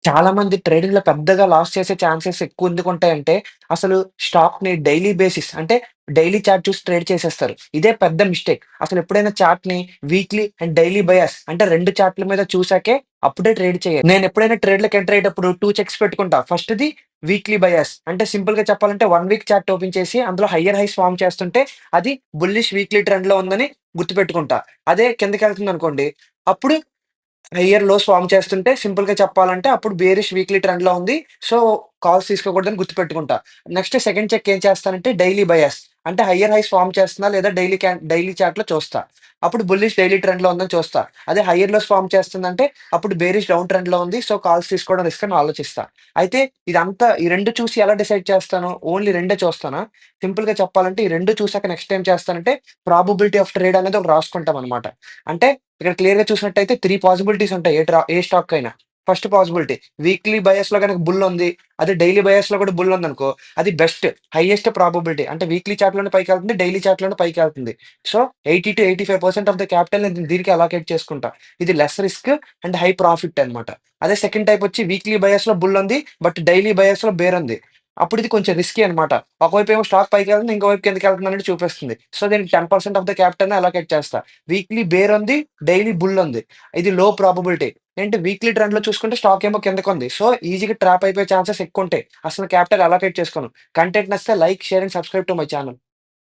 చాలా మంది ట్రేడింగ్‌లో పెద్దగా లాస్ చేసే ఛాన్సెస్ ఎక్కువ ఎందుకుంటాయంటే, అసలు స్టాక్‌ని డైలీ బేసిస్ అంటే డైలీ చార్ట్ చూసి ట్రేడ్ చేసేస్తారు. ఇదే పెద్ద మిస్టేక్. అసలెప్పుడైనా చార్ట్‌ని వీక్లీ అండ్ డైలీ బయాస్ అంటే 2 చార్ట్‌ల మీద చూసాకే అప్పుడే ట్రేడ్ చేయాలి. నేనెప్పుడైనా ట్రేడ్‌లోకి ఎంటర్ అయ్యేటప్పుడు 2 చెక్స్ పెట్టుకుంటా. ఫస్ట్‌ది వీక్లీ బయాస్ అంటే సింపుల్‌గా చెప్పాలంటే 1 వీక్ చార్ట్ ఓపెన్ చేసి అందులో హైయర్ హైస్ ఫార్మ్ చేస్తుంటే అది బుల్లిష్ వీక్లీ ట్రెండ్‌లో ఉందని గుర్తుపెట్టుకుంటా. అదే కిందకెళ్తుందనుకోండి అప్పుడు హైయర్ లోస్ ఫార్మ్ చేస్తుంటే సింపుల్‌గా చెప్పాలంటే అప్పుడు బేరిష్ వీక్లీ ట్రెండ్‌లో ఉంది. సో, కాల్స్ తీసుకోకూడదని గుర్తుపెట్టుకుంటా. నెక్స్ట్ సెకండ్ చెక్ ఏం చేస్తానంటే డైలీ బయాస్. అంటే హైయర్ హైస్ ఫార్మ్ చేస్తుందా లేదా డైలీ చార్ట్‌లో చూస్తా. అప్పుడు బుల్లిష్ డైలీ ట్రెండ్‌లో ఉందని చూస్తా. అదే హైయర్ లోస్ ఫార్మ్ చేస్తుందంటే అప్పుడు బేరిష్ డౌన్ ట్రెండ్‌లో ఉంది. సో, కాల్స్ తీసుకోవడం రిస్క్ అని ఆలోచిస్తా. అయితే ఇదంతా ఈ 2 చూసి ఎలా డిసైడ్ చేస్తాను? ఓన్లీ రెండే చూస్తానా? సింపుల్‌గా చెప్పాలంటే ఈ 2 చూసాక నెక్స్ట్ ఏం చేస్తానంటే ప్రాబబిలిటీ ఆఫ్ ట్రేడ్ అనేది ఒకటి రాసుకుంటామనమాట. అంటే ఇక్కడ క్లియర్‌గా చూసినట్టయితే 3 పాసిబిలిటీస్ ఉంటాయి. ఏ స్టాక్ అయినా. ఫస్ట్ పాసిబిలిటీ వీక్లీ బయాస్‌లో గనక బుల్ ఉంది. అదే డైలీ బయాస్‌లో కూడా బుల్ ఉందనుకో, అది బెస్ట్ హైయెస్ట్ ప్రాబబిలిటీ. అంటే వీక్లీ చార్ట్‌లోనే పైకెళ్తుంది. డైలీ చార్ట్‌లోనే పైకెళ్తుంది. సో, 80-85% ఆఫ్ ద క్యాపిటల్ నేను దీనికి అలోకేట్ చేసుకుంటా. ఇది less risk and high profit అన్నమాట. అదే సెకండ్ టైప్ వచ్చి వీక్లీ బయాస్‌లో బుల్ ఉంది. బట్ డైలీ బయాస్‌లో బేర్ ఉంది. అప్పుడు ఇది కొంచెం రిస్కీ అన్నమాట. ఒకవైపేమో స్టాక్ పైకెళ్తుంది. ఇంకోవైపు కిందకెళ్తుందన్నట్టు చూపిస్తుంది. సో, దీనికి 10% ఆఫ్ ద క్యాపిటల్‌ని అలోకేట్ చేస్తా. వీక్లీ బేర్ ఉంది. డైలీ బుల్ ఉంది. ఇది లో ప్రాబబిలిటీ. ఏంటి వీక్లీ ట్రెండ్‌లో చూసుకుంటే స్టాక్ ఏమో కిందకుంది. సో, ఈజీగా ట్రాప్ అయిపోయే ఛాన్సెస్ ఎక్కువుంటాయి. అసలు క్యాపిటల్ అలోకేట్ చేసుకోను. కంటెంట్ నచ్చితే like, share and subscribe to my channel.